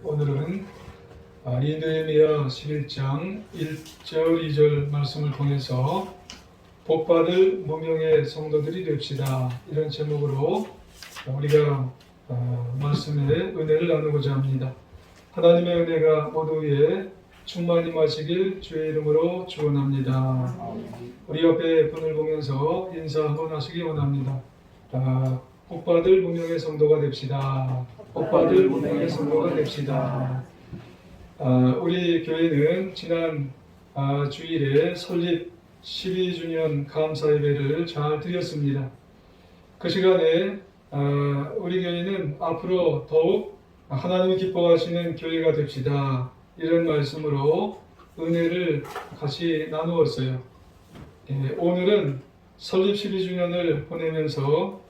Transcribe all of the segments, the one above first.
오늘은 느헤미야 11장 1절 2절 말씀을 통해서 복받을 무명의 성도들이 됩시다, 이런 제목으로 우리가 말씀의 은혜를 나누고자 합니다. 하나님의 은혜가 모두 위에 충만히 마시길 주의 이름으로 축원합니다. 우리 옆에 분을 보면서 인사 한번 하시기 원합니다. 복받을 무명의 성도가 됩시다. 복받을 무명의 성도가 됩시다. 우리 교회는 지난 주일에 설립 12주년 감사 예배를 잘 드렸습니다. 그 시간에 우리 교회는 앞으로 더욱 하나님이 기뻐하시는 교회가 됩시다, 이런 말씀으로 은혜를 같이 나누었어요. 오늘은 설립 12주년을 보내면서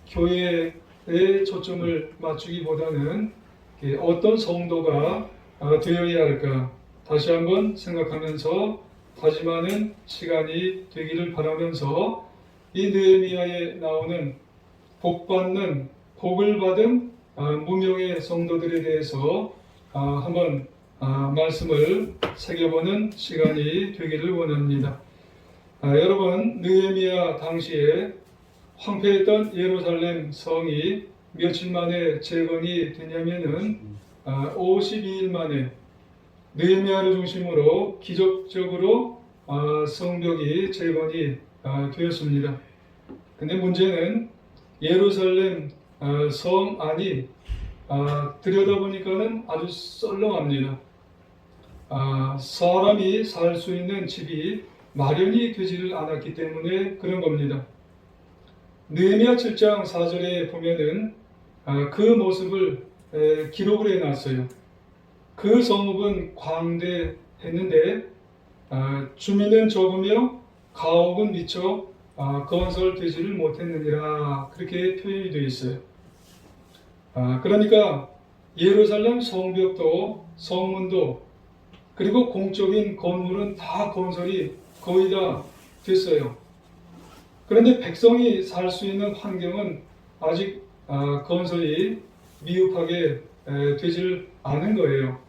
교회에 초점을 맞추기보다는 어떤 성도가 되어야 할까 다시 한번 생각하면서 다짐하는 시간이 되기를 바라면서 이 느헤미야에 나오는 복받는, 복을 받은 무명의 성도들에 대해서 한번 말씀을 새겨보는 시간이 되기를 원합니다. 여러분, 느헤미야 당시에 황폐했던 예루살렘 성이 며칠 만에 재건이 되냐면은 52일 만에 느헤미야를 중심으로 기적적으로 성벽이 재건이 되었습니다. 근데 문제는 예루살렘 성 안이 들여다보니까는 아주 썰렁합니다. 사람이 살 수 있는 집이 마련이 되지를 않았기 때문에 그런 겁니다. 느헤미야 7장 4절에 보면은 그 모습을 기록을 해놨어요. 그 성읍은 광대했는데 주민은 적으며 가옥은 미처 건설되지를 못했느니라, 그렇게 표현이 되어 있어요. 그러니까 예루살렘 성벽도 성문도 그리고 공적인 건물은 다 건설이 거의 다 됐어요. 그런데 백성이 살 수 있는 환경은 아직 건설이 미흡하게 되질 않은 거예요.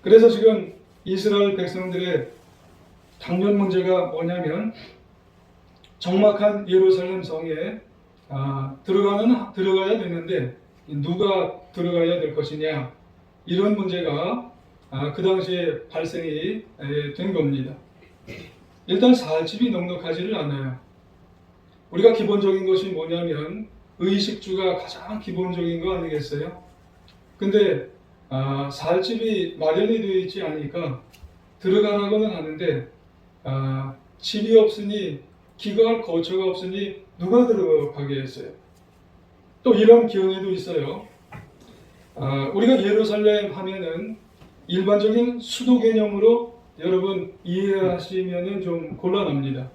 그래서 지금 이스라엘 백성들의 당면 문제가 뭐냐면, 적막한 예루살렘 성에 들어가야 되는데 누가 들어가야 될 것이냐, 이런 문제가 그 당시에 발생이 된 겁니다. 일단 살 집이 넉넉하지를 않아요. 우리가 기본적인 것이 뭐냐면 의식주가 가장 기본적인 거 아니겠어요? 근데 살 집이 마련이 되어 있지 않으니까 들어가라고는 하는데 집이 없으니, 기거할 거처가 없으니 누가 들어가게 했어요? 또 이런 경우도 있어요. 우리가 예루살렘 하면은 일반적인 수도 개념으로 여러분 이해하시면은 좀 곤란합니다.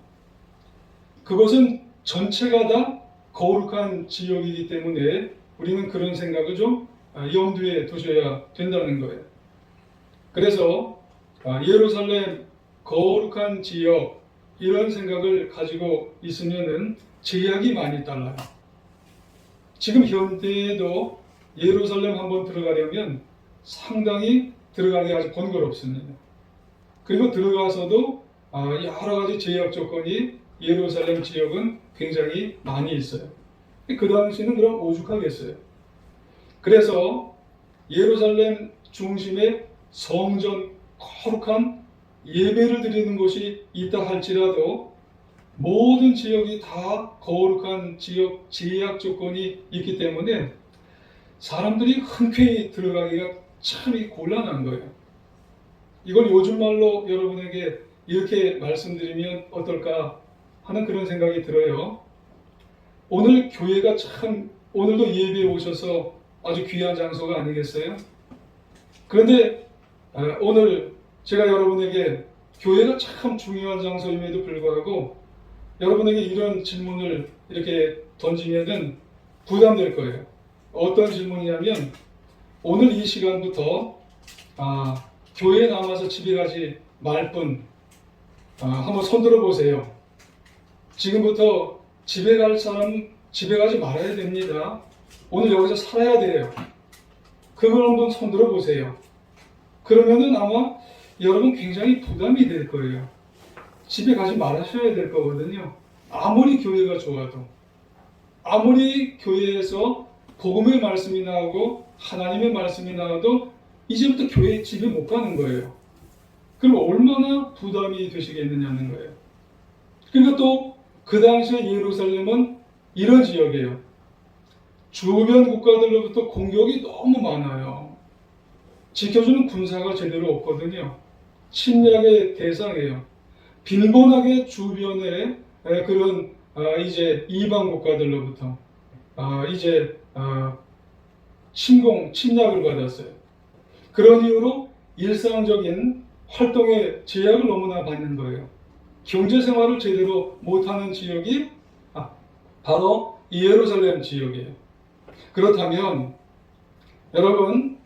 그것은 전체가 다 거룩한 지역이기 때문에 우리는 그런 생각을 좀 염두에 두셔야 된다는 거예요. 그래서 예루살렘 거룩한 지역, 이런 생각을 가지고 있으면은 제약이 많이 달라요. 지금 현대에도 예루살렘 한번 들어가려면 상당히 들어가기 아주 번거롭습니다. 그리고 들어가서도 여러 가지 제약 조건이 예루살렘 지역은 굉장히 많이 있어요. 그 당시는 그럼 오죽하겠어요. 그래서 예루살렘 중심의 성전, 거룩한 예배를 드리는 곳이 있다 할지라도 모든 지역이 다 거룩한 지역 제약 조건이 있기 때문에 사람들이 흔쾌히 들어가기가 참 곤란한 거예요. 이걸 요즘 말로 여러분에게 이렇게 말씀드리면 어떨까 하는 그런 생각이 들어요. 오늘 교회가 참, 오늘도 예배에 오셔서 아주 귀한 장소가 아니겠어요? 그런데 오늘 제가 여러분에게 교회가 참 중요한 장소임에도 불구하고 여러분에게 이런 질문을 이렇게 던지면은 부담될 거예요. 어떤 질문이냐면, 오늘 이 시간부터 교회에 남아서 집에 가지 말 분 한번 손 들어 보세요. 지금부터 집에 갈 사람 집에 가지 말아야 됩니다. 오늘 여기서 살아야 돼요. 그걸 한번 손들어 보세요. 그러면은 아마 여러분 굉장히 부담이 될 거예요. 집에 가지 말아셔야 될 거거든요. 아무리 교회가 좋아도, 아무리 교회에서 복음의 말씀이 나오고 하나님의 말씀이 나와도 이제부터 교회 집에 못 가는 거예요. 그럼 얼마나 부담이 되시겠느냐는 거예요. 그러니까 또 그 당시에 예루살렘은 이런 지역이에요. 주변 국가들로부터 공격이 너무 많아요. 지켜주는 군사가 제대로 없거든요. 침략의 대상이에요. 빈번하게 주변에 그런 이제 이방 국가들로부터 이제 침략을 받았어요. 그런 이유로 일상적인 활동에 제약을 너무나 받는 거예요. 경제생활을 제대로 못하는 지역이 바로 예루살렘 지역이에요. 그렇다면 여러분,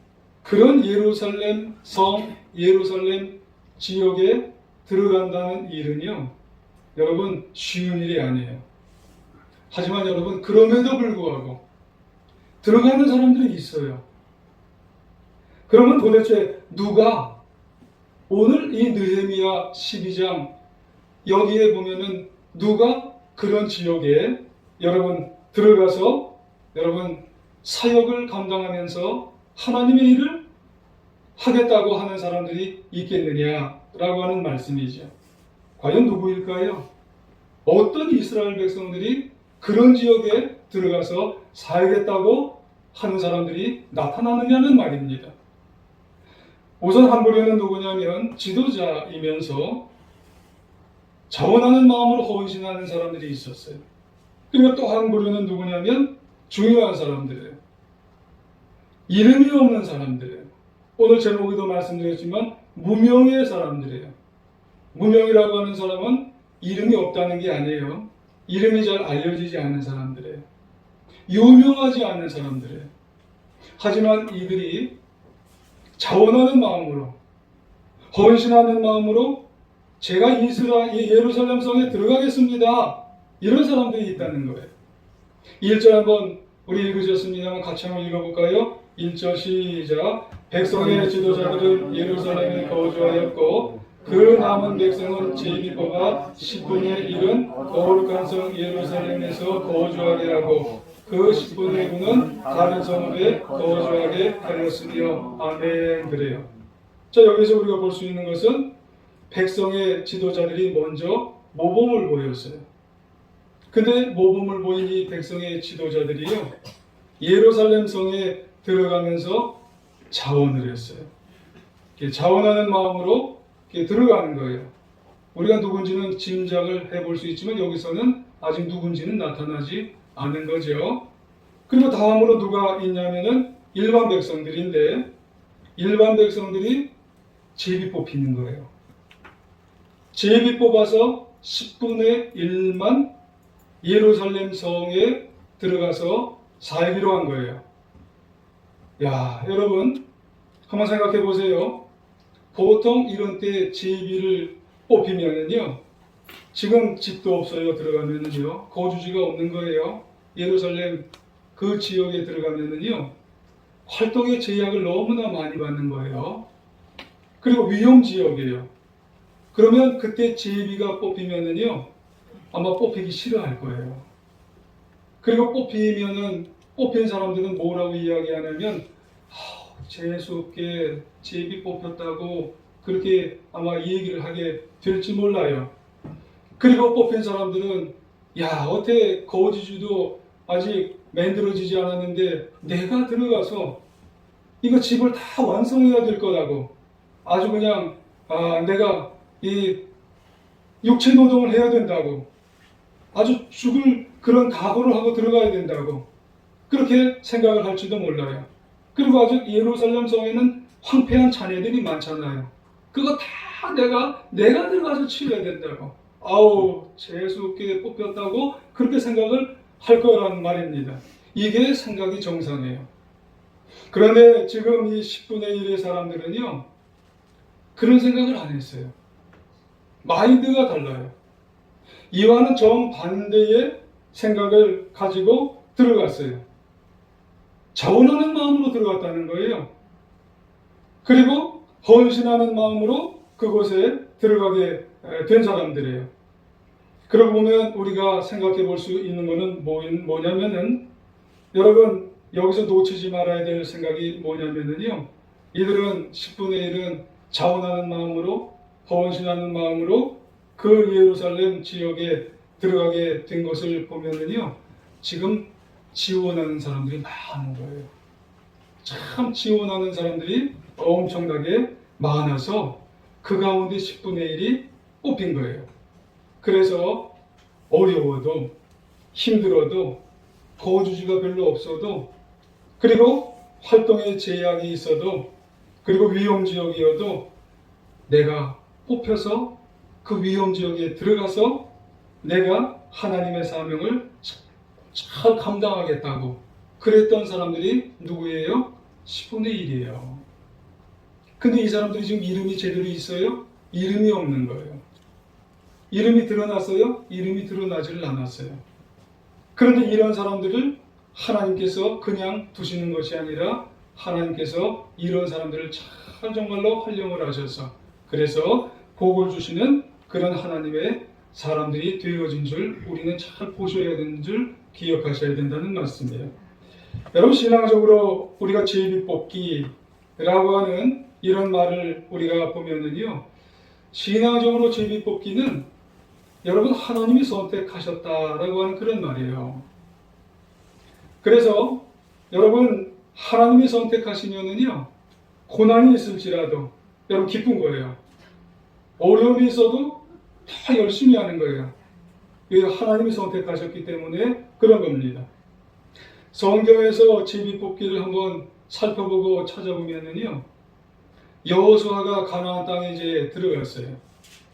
그런 예루살렘 성, 예루살렘 지역에 들어간다는 일은요, 여러분 쉬운 일이 아니에요. 하지만 여러분, 그럼에도 불구하고 들어가는 사람들이 있어요. 그러면 도대체 누가 오늘 이 느헤미야 12장 여기에 보면은 누가 그런 지역에 여러분 들어가서 여러분 사역을 감당하면서 하나님의 일을 하겠다고 하는 사람들이 있겠느냐라고 하는 말씀이죠. 과연 누구일까요? 어떤 이스라엘 백성들이 그런 지역에 들어가서 살겠다고 하는 사람들이 나타나느냐는 말입니다. 우선 한 부류는 누구냐면 지도자이면서 자원하는 마음으로 헌신하는 사람들이 있었어요. 그리고 또 한 부류는 누구냐면 중요한 사람들이에요. 이름이 없는 사람들이에요. 오늘 제목에도 말씀드렸지만 무명의 사람들이에요. 무명이라고 하는 사람은 이름이 없다는 게 아니에요. 이름이 잘 알려지지 않는 사람들이에요. 유명하지 않은 사람들이에요. 하지만 이들이 자원하는 마음으로, 헌신하는 마음으로 제가 예루살렘 성에 들어가겠습니다. 이런 사람들이 있다는 거예요. 1절 한번 우리 읽으셨습니다만 같이 한번 읽어볼까요? 1절 시작. 백성의 지도자들은 예루살렘에 거주하였고 그 남은 백성은 제비 뽑아 10분의 1은 거룩한 성 예루살렘에서 거주하게 하고 그 10분의 9는 다른 성읍에 거주하게 하였으며 아멘. 그래요. 자, 여기서 우리가 볼 수 있는 것은 백성의 지도자들이 먼저 모범을 보였어요. 근데 모범을 보인 이 백성의 지도자들이요, 예루살렘 성에 들어가면서 자원을 했어요. 자원하는 마음으로 들어가는 거예요. 우리가 누군지는 짐작을 해볼 수 있지만 여기서는 아직 누군지는 나타나지 않은 거죠. 그리고 다음으로 누가 있냐면은 일반 백성들인데, 일반 백성들이 제비 뽑히는 거예요. 제비 뽑아서 10분의 1만 예루살렘 성에 들어가서 살기로 한 거예요. 야, 여러분 한번 생각해 보세요. 보통 이런 때 제비를 뽑히면은요, 지금 집도 없어요. 들어가면은요, 거주지가 없는 거예요. 예루살렘 그 지역에 들어가면은요, 활동의 제약을 너무나 많이 받는 거예요. 그리고 위험 지역이에요. 그러면 그때 제비가 뽑히면은요, 아마 뽑히기 싫어할 거예요. 그리고 뽑힌 사람들은 뭐라고 이야기하냐면, 재수없게 제비 뽑혔다고 그렇게 아마 얘기를 하게 될지 몰라요. 그리고 뽑힌 사람들은, 야, 어떻게 거주지도 아직 만들어지지 않았는데 내가 들어가서 이거 집을 다 완성해야 될 거라고, 아주 그냥 내가 이 육체 노동을 해야 된다고, 아주 죽을 그런 각오를 하고 들어가야 된다고 그렇게 생각을 할지도 몰라요. 그리고 아직 예루살렘 성에는 황폐한 잔해들이 많잖아요. 그거 다 내가 들어가서 치워야 된다고, 아우 재수없게 뽑혔다고 그렇게 생각을 할 거란 말입니다. 이게 생각이 정상이에요. 그런데 지금 이 10분의 1의 사람들은요, 그런 생각을 안 했어요. 마인드가 달라요. 이와는 정반대의 생각을 가지고 들어갔어요. 자원하는 마음으로 들어갔다는 거예요. 그리고 헌신하는 마음으로 그곳에 들어가게 된 사람들이에요. 그러고 보면 우리가 생각해 볼 수 있는 것은 뭐냐면은, 여러분 여기서 놓치지 말아야 될 생각이 뭐냐면은요, 이들은 10분의 1은 자원하는 마음으로, 헌신하는 마음으로 그 예루살렘 지역에 들어가게 된 것을 보면은요, 지금 지원하는 사람들이 많은 거예요. 참 지원하는 사람들이 엄청나게 많아서 그 가운데 10분의 1이 뽑힌 거예요. 그래서 어려워도, 힘들어도, 거주지가 별로 없어도, 그리고 활동에 제약이 있어도, 그리고 위험지역이어도 내가 뽑혀서 그 위험지역에 들어가서 내가 하나님의 사명을 잘 감당하겠다고 그랬던 사람들이 누구예요? 10분의 1이에요. 근데 이 사람들이 지금 이름이 제대로 있어요? 이름이 없는 거예요. 이름이 드러났어요? 이름이 드러나지를 않았어요. 그런데 이런 사람들을 하나님께서 그냥 두시는 것이 아니라 하나님께서 이런 사람들을 참 정말로 활용을 하셔서, 그래서 복을 주시는 그런 하나님의 사람들이 되어진 줄 우리는 잘 보셔야 되는 줄 기억하셔야 된다는 말씀이에요. 여러분, 신앙적으로 우리가 제비뽑기라고 하는 이런 말을 우리가 보면은요, 신앙적으로 제비뽑기는 여러분 하나님이 선택하셨다라고 하는 그런 말이에요. 그래서 여러분 하나님이 선택하시면은요, 고난이 있을지라도 여러분 기쁜 거예요. 어려움이 있어도 다 열심히 하는 거예요. 이게 하나님이 선택하셨기 때문에 그런 겁니다. 성경에서 제비뽑기를 한번 살펴보고 찾아보면은요, 여호수아가 가나안 땅에 이제 들어갔어요.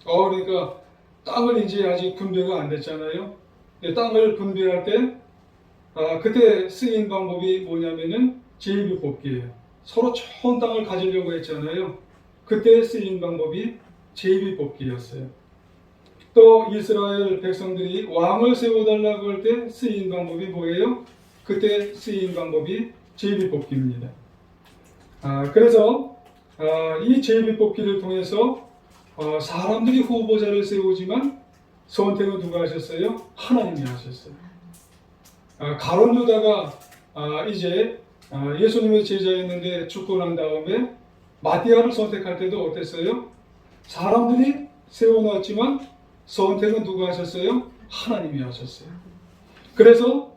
그러니까 땅을 이제 아직 분배가 안 됐잖아요. 땅을 분배할 때 그때 쓰인 방법이 뭐냐면은 제비뽑기예요. 서로 좋은 땅을 가지려고 했잖아요. 그때 쓰인 방법이 제비뽑기였어요. 또 이스라엘 백성들이 왕을 세워달라고 할 때 쓰인 방법이 뭐예요? 그때 쓰인 방법이 제비뽑기입니다. 그래서 이 제비뽑기를 통해서 사람들이 후보자를 세우지만 선택은 누가 하셨어요? 하나님이 하셨어요. 가룟 유다가 이제 예수님의 제자였는데 죽고 난 다음에 마띠아를 선택할 때도 어땠어요? 사람들이 세워놨지만 선택은 누가 하셨어요? 하나님이 하셨어요. 그래서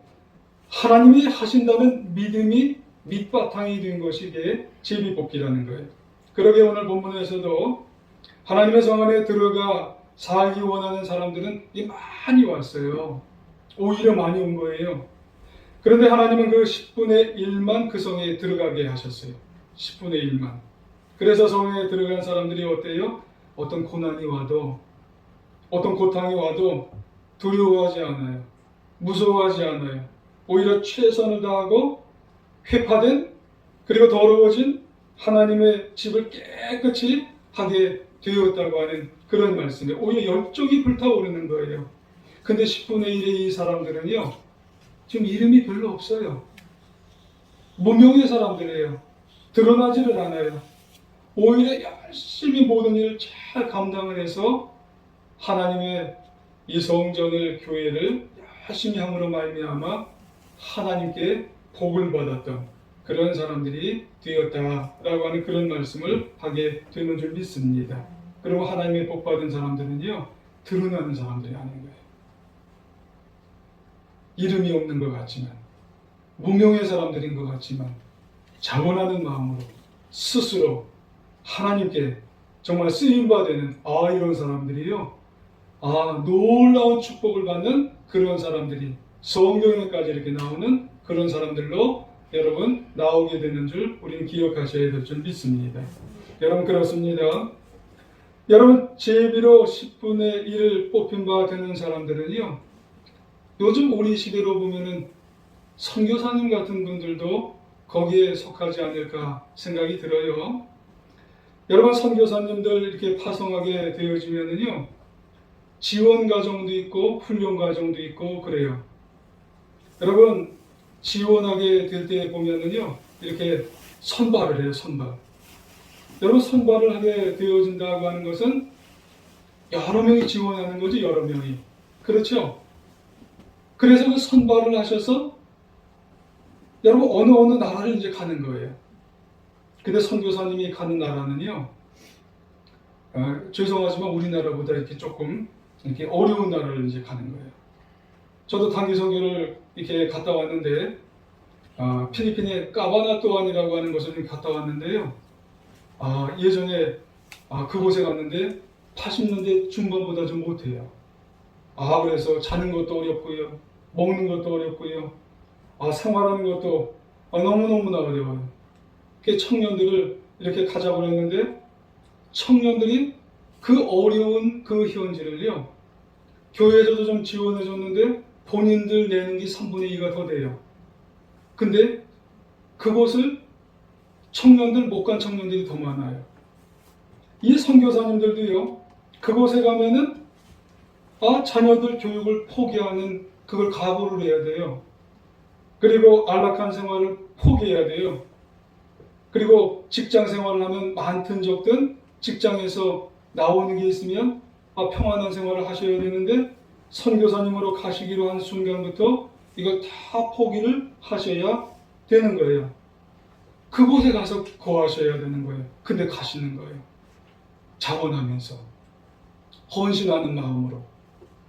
하나님이 하신다는 믿음이 밑바탕이 된 것이 이게 제비뽑기라는 거예요. 그러게 오늘 본문에서도 하나님의 성 안에 들어가 살기 원하는 사람들은 많이 왔어요. 오히려 많이 온 거예요. 그런데 하나님은 그 10분의 1만 그 성에 들어가게 하셨어요. 10분의 1만. 그래서 성에 들어간 사람들이 어때요? 어떤 고난이 와도, 어떤 고통이 와도 두려워하지 않아요. 무서워하지 않아요. 오히려 최선을 다하고 회파된, 그리고 더러워진 하나님의 집을 깨끗이 하게 되었다고 하는 그런 말씀이에요. 오히려 열정이 불타오르는 거예요. 근데 10분의 1의 이 사람들은요, 지금 이름이 별로 없어요. 무명의 사람들이에요. 드러나지를 않아요. 오히려 열심히 모든 일을 잘 감당을 해서 하나님의 이 성전을, 교회를 열심히 함으로 말미암아 하나님께 복을 받았던 그런 사람들이 되었다라고 하는 그런 말씀을 하게 되는 줄 믿습니다. 그리고 하나님의 복 받은 사람들은요, 드러나는 사람들이 아닌 거예요. 이름이 없는 것 같지만, 무명의 사람들인 것 같지만, 자원하는 마음으로 스스로 하나님께 정말 쓰임받는 이런 사람들이요, 놀라운 축복을 받는 그런 사람들이 성경에까지 이렇게 나오는 그런 사람들로 여러분 나오게 되는 줄 우리는 기억하셔야 될 줄 믿습니다. 여러분, 그렇습니다. 여러분, 제비로 10분의 1을 뽑힌 바 되는 사람들은요, 요즘 우리 시대로 보면은 선교사님 같은 분들도 거기에 속하지 않을까 생각이 들어요. 여러분, 선교사님들 이렇게 파송하게 되어지면은요, 지원 과정도 있고 훈련 과정도 있고 그래요. 여러분, 지원하게 될 때 보면은요, 이렇게 선발을 해요, 선발. 여러분, 선발을 하게 되어진다고 하는 것은 여러 명이 지원하는 거죠, 여러 명이. 그렇죠? 그래서 그 선발을 하셔서 여러분, 어느 나라를 이제 가는 거예요. 근데 선교사님이 가는 나라는요, 죄송하지만 우리나라보다 이렇게 조금 이렇게 어려운 나라를 이제 가는 거예요. 저도 단기 선교를 이렇게 갔다 왔는데, 필리핀의 까바나또안이라고 하는 곳을 갔다 왔는데요. 예전에 그곳에 갔는데 80년대 중반보다 좀 못해요. 그래서 자는 것도 어렵고요, 먹는 것도 어렵고요, 생활하는 것도 너무너무나 어려워요. 그 청년들을 이렇게 가자고 했는데 청년들이 그 어려운 그 현실을요, 교회에서도 좀 지원해 줬는데 본인들 내는 게 3분의 2가 더 돼요. 근데 그곳을 청년들 못 간 청년들이 더 많아요. 이 선교사님들도요, 그곳에 가면은 자녀들 교육을 포기하는 그걸 각오를 해야 돼요. 그리고 안락한 생활을 포기해야 돼요. 그리고 직장 생활을 하면 많든 적든 직장에서 나오는 게 있으면 평안한 생활을 하셔야 되는데 선교사님으로 가시기로 한 순간부터 이걸 다 포기를 하셔야 되는 거예요. 그곳에 가서 거하셔야 되는 거예요. 근데 가시는 거예요. 자원하면서 헌신하는 마음으로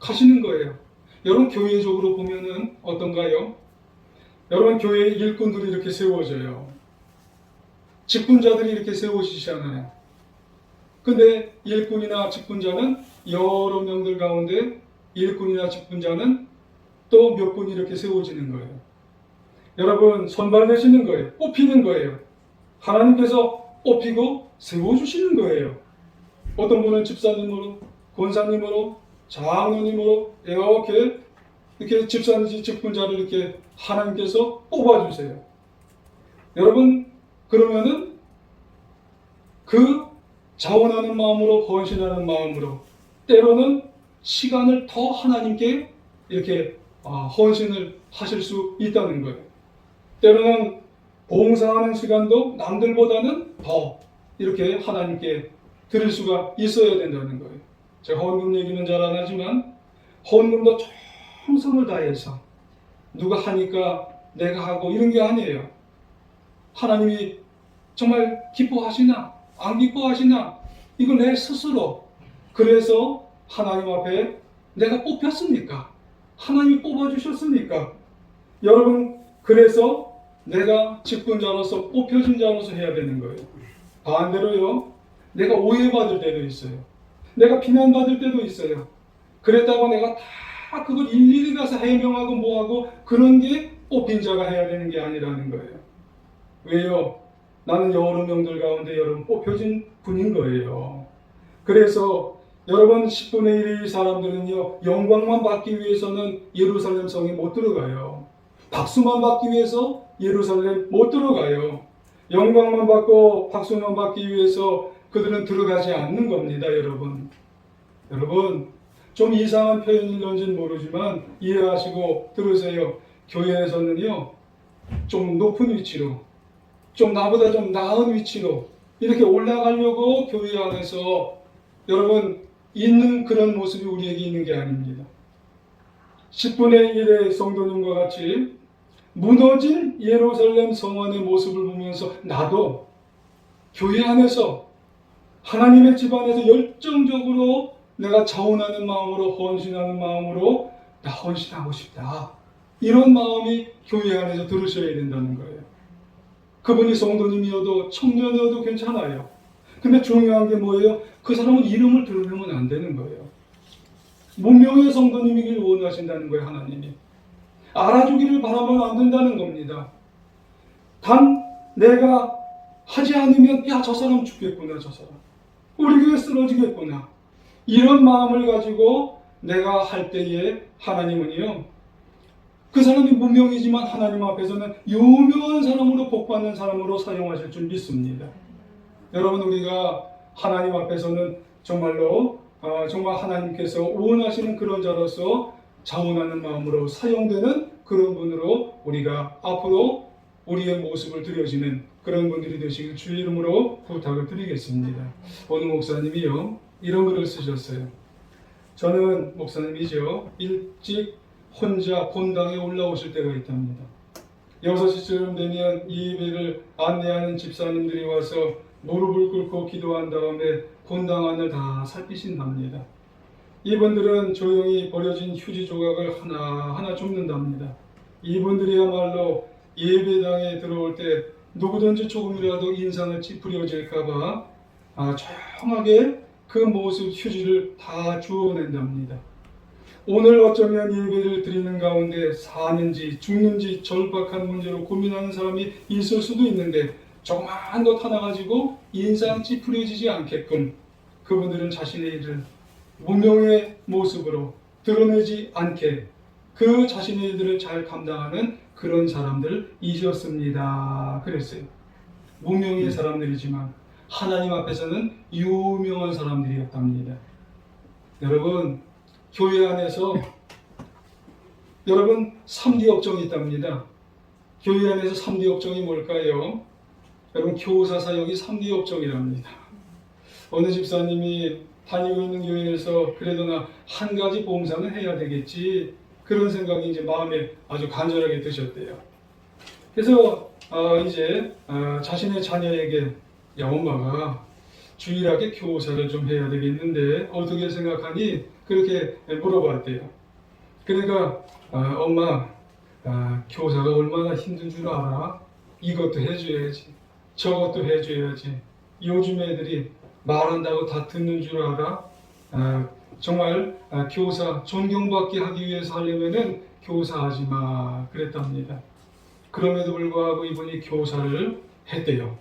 가시는 거예요. 여러분, 교회적으로 보면은 어떤가요? 여러분, 교회에 일꾼들이 이렇게 세워져요. 직분자들이 이렇게 세워지시잖아요. 근데 일꾼이나 직분자는 여러 명들 가운데 일꾼이나 직분자는 또 몇 분이 이렇게 세워지는 거예요. 여러분, 선발되시는 거예요. 뽑히는 거예요. 하나님께서 뽑히고 세워주시는 거예요. 어떤 분은 집사님으로, 권사님으로, 장로님으로 이렇게 집사님, 직분자를 이렇게 하나님께서 뽑아주세요. 여러분, 그러면은 그 자원하는 마음으로, 헌신하는 마음으로, 때로는 시간을 더 하나님께 이렇게 헌신을 하실 수 있다는 거예요. 때로는 봉사하는 시간도 남들보다는 더 이렇게 하나님께 드릴 수가 있어야 된다는 거예요. 제가 헌금 얘기는 잘 안 하지만 헌금도 정성을 다해서 누가 하니까 내가 하고 이런 게 아니에요. 하나님이 정말 기뻐하시나 안 기뻐하시나 이거 내 스스로, 그래서 하나님 앞에 내가 뽑혔습니까? 하나님이 뽑아주셨습니까? 여러분, 그래서 내가 직분자로서 뽑혀진 자로서 해야 되는 거예요. 반대로요, 내가 오해받을 때도 있어요. 내가 비난받을 때도 있어요. 그랬다고 내가 다 그걸 일일이 가서 해명하고 뭐하고 그런 게 뽑힌 자가 해야 되는 게 아니라는 거예요. 왜요? 나는 여러 명들 가운데 여러분 뽑혀진 분인 거예요. 그래서 여러분 10분의 1의 사람들은요, 영광만 받기 위해서는 예루살렘 성에 못 들어가요. 박수만 받기 위해서 예루살렘 못 들어가요. 영광만 받고 박수만 받기 위해서 그들은 들어가지 않는 겁니다, 여러분. 여러분, 좀 이상한 표현일런지는 모르지만 이해하시고 들으세요. 교회에서는요, 좀 높은 위치로, 좀 나보다 좀 나은 위치로 이렇게 올라가려고 교회 안에서 여러분 있는 그런 모습이 우리에게 있는 게 아닙니다. 10분의 1의 성도님과 같이 무너진 예루살렘 성원의 모습을 보면서 나도 교회 안에서 하나님의 집안에서 열정적으로 내가 자원하는 마음으로, 헌신하는 마음으로 나 헌신하고 싶다, 이런 마음이 교회 안에서 들으셔야 된다는 거예요. 그분이 성도님이어도 청년이어도 괜찮아요. 근데 중요한 게 뭐예요? 그 사람은 이름을 들으면 안 되는 거예요. 문명의 성도님이길 원하신다는 거예요, 하나님이. 알아주기를 바라면 안 된다는 겁니다. 단 내가 하지 않으면 저 사람 죽겠구나, 저 사람 우리 교회 쓰러지겠구나, 이런 마음을 가지고 내가 할 때에 하나님은요, 그 사람이 무명이지만 하나님 앞에서는 유명한 사람으로, 복받는 사람으로 사용하실 줄 믿습니다. 여러분, 우리가 하나님 앞에서는 정말로 정말 하나님께서 원하시는 그런 자로서 자원하는 마음으로 사용되는 그런 분으로 우리가 앞으로 우리의 모습을 드려지는 그런 분들이 되시길 주의 이름으로 부탁을 드리겠습니다. 어느 목사님이요 이런 글을 쓰셨어요. 저는 목사님이죠. 일찍 혼자 본당에 올라오실 때가 있답니다. 6시쯤 되면 이 예배를 안내하는 집사님들이 와서 무릎을 꿇고 기도한 다음에 본당 안을 다 살피신답니다. 이분들은 조용히 버려진 휴지 조각을 하나하나 줍는답니다. 이분들이야말로 예배당에 들어올 때 누구든지 조금이라도 인상을 찌푸려질까봐 조용하게 그 모습 휴지를 다 주워낸답니다. 오늘 어쩌면 예배를 드리는 가운데 사는지 죽는지 절박한 문제로 고민하는 사람이 있을 수도 있는데 조그마한 것 하나 가지고 인상 찌푸려지지 않게끔 그분들은 자신의 일을 무명의 모습으로 드러내지 않게 그 자신의 일들을 잘 감당하는 그런 사람들이셨습니다. 그랬어요. 무명의 사람들이지만 하나님 앞에서는 유명한 사람들이었답니다. 여러분, 교회 안에서 여러분 3D 업종이 있답니다. 교회 안에서 3D 업종이 뭘까요? 여러분 교사 사역이 3D 업종이랍니다. 어느 집사님이 다니고 있는 교회에서 그래도 나 한 가지 봉사는 해야 되겠지 그런 생각이 이제 마음에 아주 간절하게 드셨대요. 그래서 이제 자신의 자녀에게 야 엄마가 주일학에 교사를 좀 해야 되겠는데 어떻게 생각하니? 그렇게 물어봤대요. 그러니까 엄마 교사가 얼마나 힘든 줄 알아? 이것도 해줘야지 저것도 해줘야지 요즘 애들이 말한다고 다 듣는 줄 알아? 정말 교사 존경받게 하기 위해서 하려면은 교사하지 마 그랬답니다. 그럼에도 불구하고 이분이 교사를 했대요.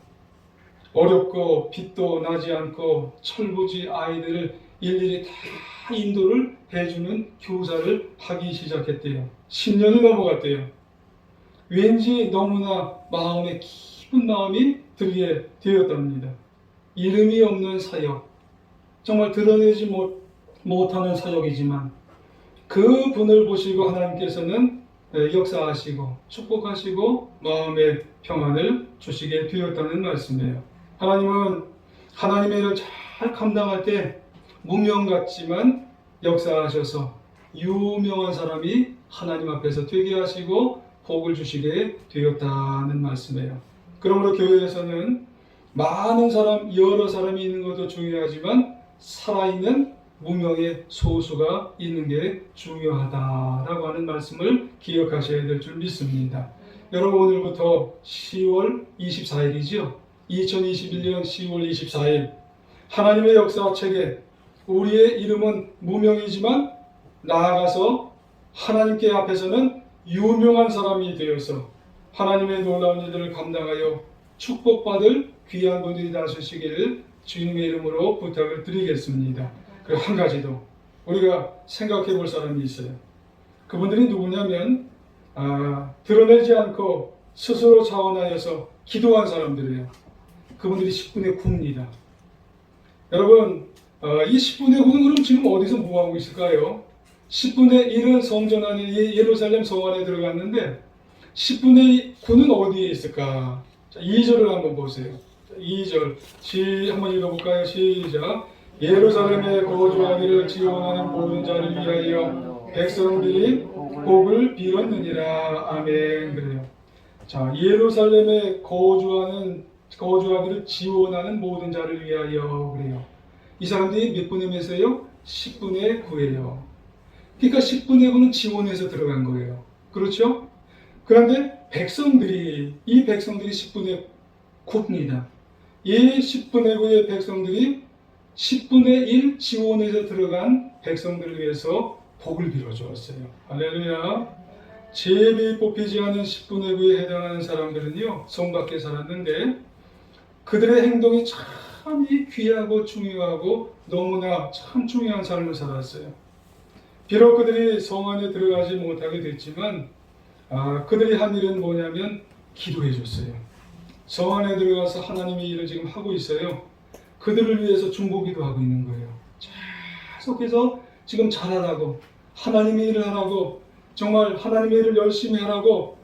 어렵고 빛도 나지 않고 철부지 아이들을 일일이 다 인도를 해주는 교사를 하기 시작했대요. 10년이 넘어갔대요. 왠지 너무나 마음에 깊은 마음이 들게 되었답니다. 이름이 없는 사역, 정말 드러내지 못하는 사역이지만 그 분을 보시고 하나님께서는 역사하시고 축복하시고 마음의 평안을 주시게 되었다는 말씀이에요. 하나님은 하나님의 일을 잘 감당할 때 무명 같지만 역사하셔서 유명한 사람이 하나님 앞에서 되게 하시고 복을 주시게 되었다는 말씀이에요. 그러므로 교회에서는 많은 사람, 여러 사람이 있는 것도 중요하지만 살아있는 무명의 소수가 있는 게 중요하다라고 하는 말씀을 기억하셔야 될 줄 믿습니다. 여러분 오늘부터 10월 24일이죠. 2021년 10월 24일 하나님의 역사책에 우리의 이름은 무명이지만 나아가서 하나님께 앞에서는 유명한 사람이 되어서 하나님의 놀라운 일들을 감당하여 축복받을 귀한 분들이 되시기를 주님의 이름으로 부탁을 드리겠습니다. 그리고 한 가지 더 우리가 생각해 볼 사람이 있어요. 그분들이 누구냐면 드러내지 않고 스스로 자원하여서 기도한 사람들이에요. 그분들이 10분의 9입니다. 여러분 이 10분의 9는 그럼 지금 어디서 뭐하고 있을까요? 10분의 1은 성전 안에 예루살렘 성 안에 들어갔는데 10분의 9는 어디에 있을까? 자, 2절을 한번 보세요. 자, 2절 한번 읽어볼까요? 시작. 예루살렘에 거주하기를 지원하는 모든 자를 위하여 백성들이 복을 빌었느니라. 아멘. 그래요. 자, 예루살렘에 거주하기를 지원하는 모든 자를 위하여 그래요. 이 사람들이 몇 분의 몇이에요? 10분의 9예요. 그러니까 10분의 9는 지원해서 들어간 거예요. 그렇죠? 그런데 이 백성들이 10분의 9입니다. 이 10분의 9의 백성들이 10분의 1 지원해서 들어간 백성들을 위해서 복을 빌어주었어요. 할렐루야. 제비 뽑히지 않은 10분의 9에 해당하는 사람들은요, 성 밖에 살았는데 그들의 행동이 참 귀하고 중요하고 너무나 참 중요한 삶을 살았어요. 비록 그들이 성 안에 들어가지 못하게 됐지만 그들이 한 일은 뭐냐면 기도해 줬어요. 성 안에 들어가서 하나님의 일을 지금 하고 있어요. 그들을 위해서 중보기도 하고 있는 거예요. 계속해서 지금 잘하라고 하나님의 일을 하라고 정말 하나님의 일을 열심히 하라고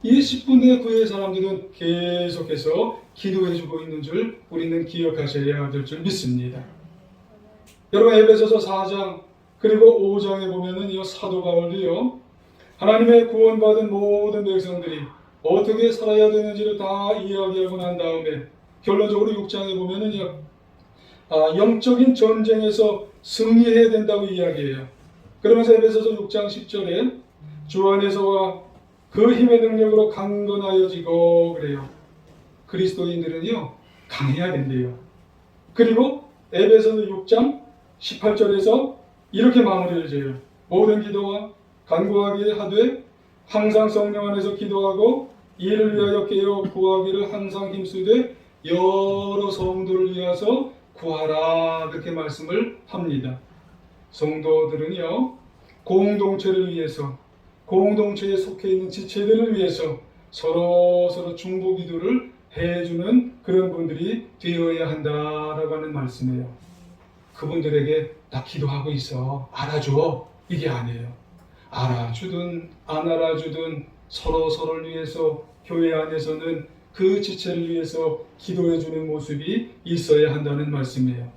이 10분의 9의 사람들은 계속해서 기도해주고 있는 줄 우리는 기억하셔야 될 줄 믿습니다. 여러분, 에베소서 4장 그리고 5장에 보면은 이 사도 바울이요, 하나님의 구원받은 모든 백성들이 어떻게 살아야 되는지를 다 이야기하고 난 다음에 결론적으로 6장에 보면은요, 영적인 전쟁에서 승리해야 된다고 이야기해요. 그러면서 에베소서 6장 10절에 주 안에서와 그 힘의 능력으로 강건하여지고 그래요. 그리스도인들은요, 강해야 된대요. 그리고 에베소서 6장 18절에서 이렇게 마무리를 지어요. 모든 기도와 간구하기에 하되 항상 성령 안에서 기도하고 이를 위하여 깨어 구하기를 항상 힘쓰되 여러 성도를 위하여 구하라, 그렇게 말씀을 합니다. 성도들은요, 공동체를 위해서, 공동체에 속해 있는 지체들을 위해서 서로 중보 기도를 해주는 그런 분들이 되어야 한다라고 하는 말씀이에요. 그분들에게 나 기도하고 있어, 알아줘, 이게 아니에요. 알아주든 안 알아주든 서로를 위해서 교회 안에서는 그 지체를 위해서 기도해주는 모습이 있어야 한다는 말씀이에요.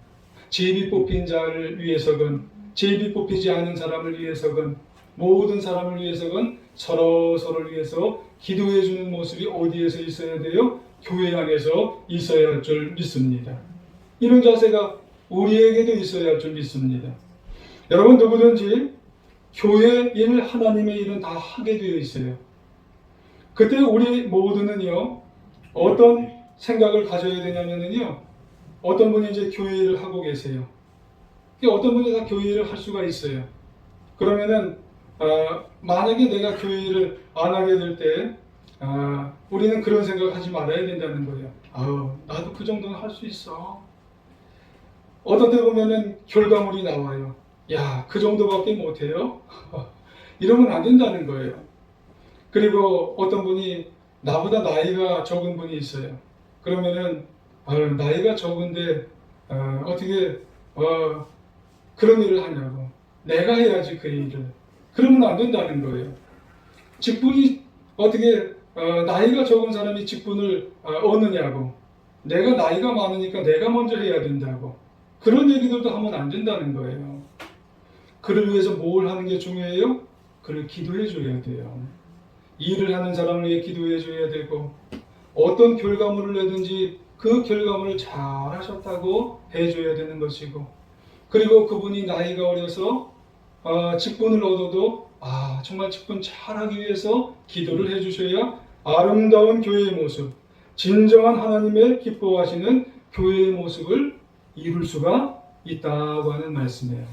제비 뽑힌 자를 위해서건 제비 뽑히지 않은 사람을 위해서건 모든 사람을 위해서건 서로를 위해서 기도해주는 모습이 어디에서 있어야 돼요? 교회 안에서 있어야 할 줄 믿습니다. 이런 자세가 우리에게도 있어야 할 줄 믿습니다. 여러분, 누구든지 교회 일, 하나님의 일은 다 하게 되어 있어요. 그때 우리 모두는요, 어떤 생각을 가져야 되냐면요, 어떤 분이 이제 교회 일을 하고 계세요. 어떤 분이 다 교회 일을 할 수가 있어요. 그러면은 만약에 내가 교회 일을 안 하게 될 때 우리는 그런 생각을 하지 말아야 된다는 거예요. 나도 그 정도는 할 수 있어. 어떤 때 보면은 결과물이 나와요. 야, 그 정도밖에 못해요? 이러면 안 된다는 거예요. 그리고 어떤 분이 나보다 나이가 적은 분이 있어요. 그러면은 나이가 적은데 어떻게 그런 일을 하냐고. 내가 해야지 그 일을. 그러면 안 된다는 거예요. 직분이 어떻게 나이가 적은 사람이 직분을 얻느냐고. 내가 나이가 많으니까 내가 먼저 해야 된다고. 그런 얘기들도 하면 안 된다는 거예요. 그를 위해서 뭘 하는 게 중요해요? 그를 기도해 줘야 돼요. 일을 하는 사람을 위해 기도해 줘야 되고, 어떤 결과물을 내든지 그 결과물을 잘 하셨다고 해줘야 되는 것이고, 그리고 그분이 나이가 어려서 직분을 얻어도 정말 직분 잘하기 위해서 기도를 해주셔야 아름다운 교회의 모습, 진정한 하나님의 기뻐하시는 교회의 모습을 이룰 수가 있다고 하는 말씀이에요.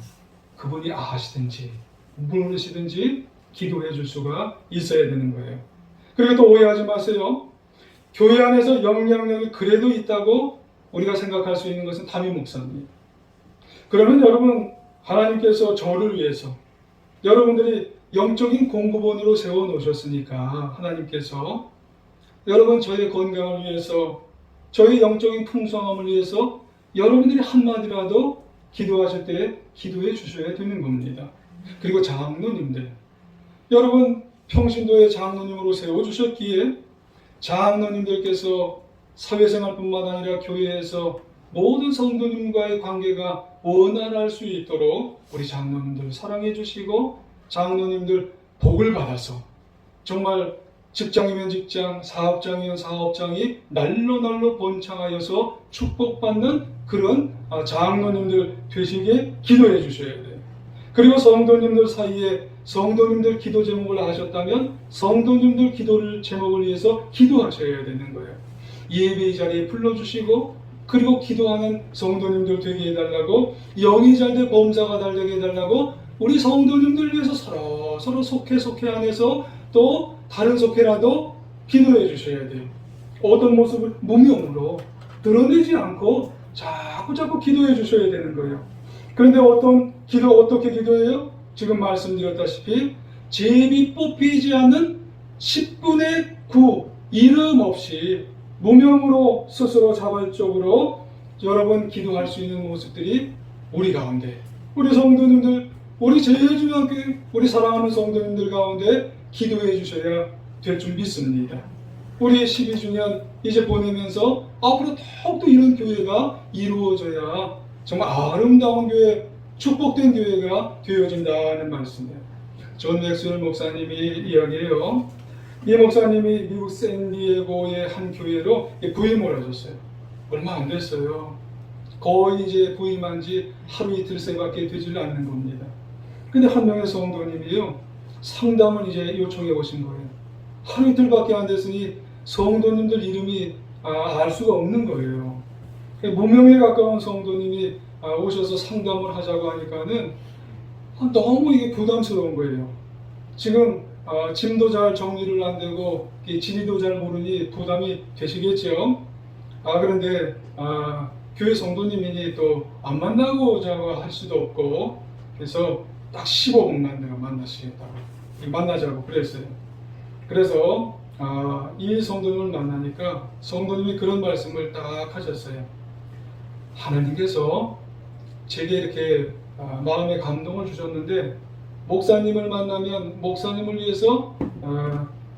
그분이 아시든지 모르시든지 기도해 줄 수가 있어야 되는 거예요. 그리고 또 오해하지 마세요. 교회 안에서 영향력이 그래도 있다고 우리가 생각할 수 있는 것은 담임 목사입니다. 그러면 여러분, 하나님께서 저를 위해서 여러분들이 영적인 공급원으로 세워놓으셨으니까 하나님께서 여러분 저의 건강을 위해서, 저의 영적인 풍성함을 위해서 여러분들이 한마디라도 기도하실 때 기도해 주셔야 되는 겁니다. 그리고 장로님들, 여러분 평신도의 장로님으로 세워주셨기에 장로님들께서 사회생활뿐만 아니라 교회에서 모든 성도님과의 관계가 원활할 수 있도록 우리 장로님들 사랑해 주시고, 장로님들 복을 받아서 정말 직장이면 직장, 사업장이면 사업장이 날로 번창하여서 축복받는 그런 장로님들 되시게 기도해 주셔야 돼요. 그리고 성도님들 사이에 성도님들 기도 제목을 아셨다면 성도님들 기도를 제목을 위해서 기도하셔야 되는 거예요. 예배의 자리에 불러주시고, 그리고 기도하는 성도님들 되게 해달라고, 영이 잘돼 범사가 잘 되게 해달라고, 우리 성도님들 위해서 서로 속해 안에서 또 다른 속해라도 기도해 주셔야 돼요. 어떤 모습을 무명으로 드러내지 않고 자꾸 기도해 주셔야 되는 거예요. 그런데 어떻게 기도해요? 지금 말씀드렸다시피 제비 뽑히지 않는 10분의 9 이름 없이 무명으로 스스로 자발적으로 여러분 기도할 수 있는 모습들이 우리 가운데, 우리 성도님들 우리 제일중앙교회 우리 사랑하는 성도님들 가운데 기도해 주셔야 될 줄 믿습니다. 우리 12주년 이제 보내면서 앞으로 더욱더 이런 교회가 이루어져야 정말 아름다운 교회, 축복된 교회가 되어진다는 말씀이에요. 존 맥스웰 목사님이 이야기해요. 이 목사님이 미국 샌디에고의 한 교회로 부임을 하셨어요. 얼마 안 됐어요. 거의 이제 부임한 지 하루 이틀 새밖에 되질 않는 겁니다. 근데 한 명의 성도님이요, 상담을 이제 요청해 오신 거예요. 하루 이틀밖에 안 됐으니 성도님들 이름이 알 수가 없는 거예요. 무명에 가까운 성도님이 오셔서 상담을 하자고 하니까는 너무 이게 부담스러운 거예요. 지금 짐도 잘 정리를 안 되고 지리도 잘 모르니 부담이 되시겠죠. 그런데 교회 성도님이니 또 안 만나고자 할 수도 없고, 그래서 딱 15분만 내가 만나시겠다고 만나자고 그랬어요. 그래서 이 성도님을 만나니까 성도님이 그런 말씀을 딱 하셨어요. 하나님께서 제게 이렇게 마음의 감동을 주셨는데, 목사님을 만나면 목사님을 위해서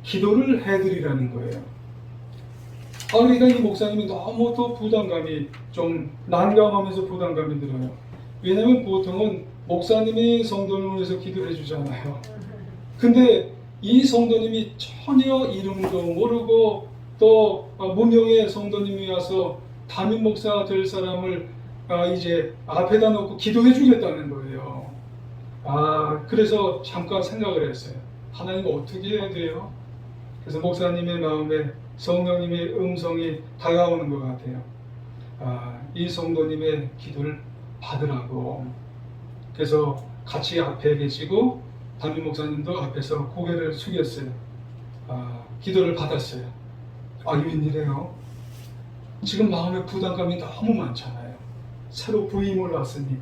기도를 해드리라는 거예요. 그러니까 이 목사님이 너무 또 부담감이 좀 난감하면서 부담감이 들어요. 왜냐하면 보통은 목사님이 성도님을 위해서 기도를 해주잖아요. 근데 이 성도님이 전혀 이름도 모르고 또 무명의 성도님이 와서 담임 목사 될 사람을 이제 앞에다 놓고 기도해 주겠다는 거예요. 그래서 잠깐 생각을 했어요. 하나님 어떻게 해야 돼요? 그래서 목사님의 마음에 성령님의 음성이 다가오는 것 같아요. 이 성도님의 기도를 받으라고. 그래서 같이 앞에 계시고 담임 목사님도 앞에서 고개를 숙였어요. 기도를 받았어요. 웬일이에요? 지금 마음에 부담감이 너무 많잖아요. 새로 부임을 왔으니.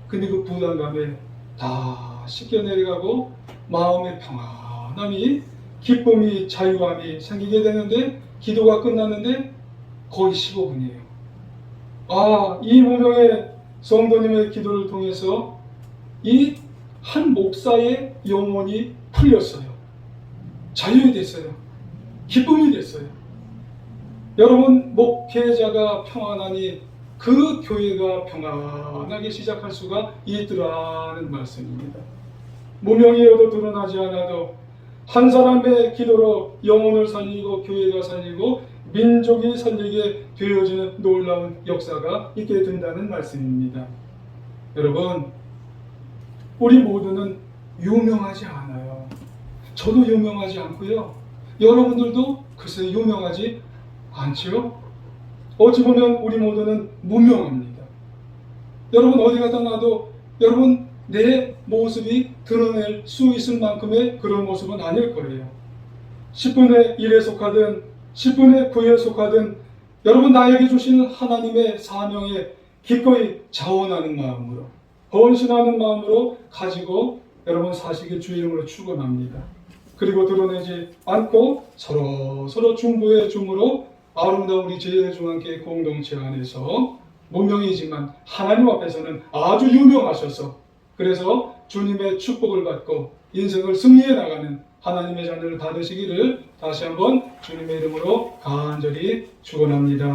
근데 그 부담감에 다 씻겨 내려가고 마음의 평안함이, 기쁨이, 자유함이 생기게 되는데, 기도가 끝났는데 거의 15분이에요. 이 무명의 성도님의 기도를 통해서 이 한 목사의 영혼이 풀렸어요. 자유이 됐어요. 기쁨이 됐어요. 여러분, 목회자가 평안하니 그 교회가 평안하게 시작할 수가 있더라는 말씀입니다. 무명이어도 드러나지 않아도 한 사람의 기도로 영혼을 살리고 교회가 살리고 민족이 살리게 되어지는 놀라운 역사가 있게 된다는 말씀입니다. 여러분, 우리 모두는 유명하지 않아요. 저도 유명하지 않고요. 여러분들도 글쎄 유명하지 않지요? 어찌 보면 우리 모두는 무명합니다. 여러분 어디 갔다 놔도 여러분 내 모습이 드러낼 수 있을 만큼의 그런 모습은 아닐 거예요. 10분의 1에 속하든 10분의 9에 속하든 여러분 나에게 주시는 하나님의 사명에 기꺼이 자원하는 마음으로, 헌신하는 마음으로 가지고 여러분 사시길 주의 이름으로 축원합니다. 그리고 드러내지 않고 서로 중보의 중으로 아름다운 우리 제일중앙교회 공동체 안에서 무명이지만 하나님 앞에서는 아주 유명하셔서, 그래서 주님의 축복을 받고 인생을 승리해 나가는 하나님의 자녀를 받으시기를 다시 한번 주님의 이름으로 간절히 축원합니다.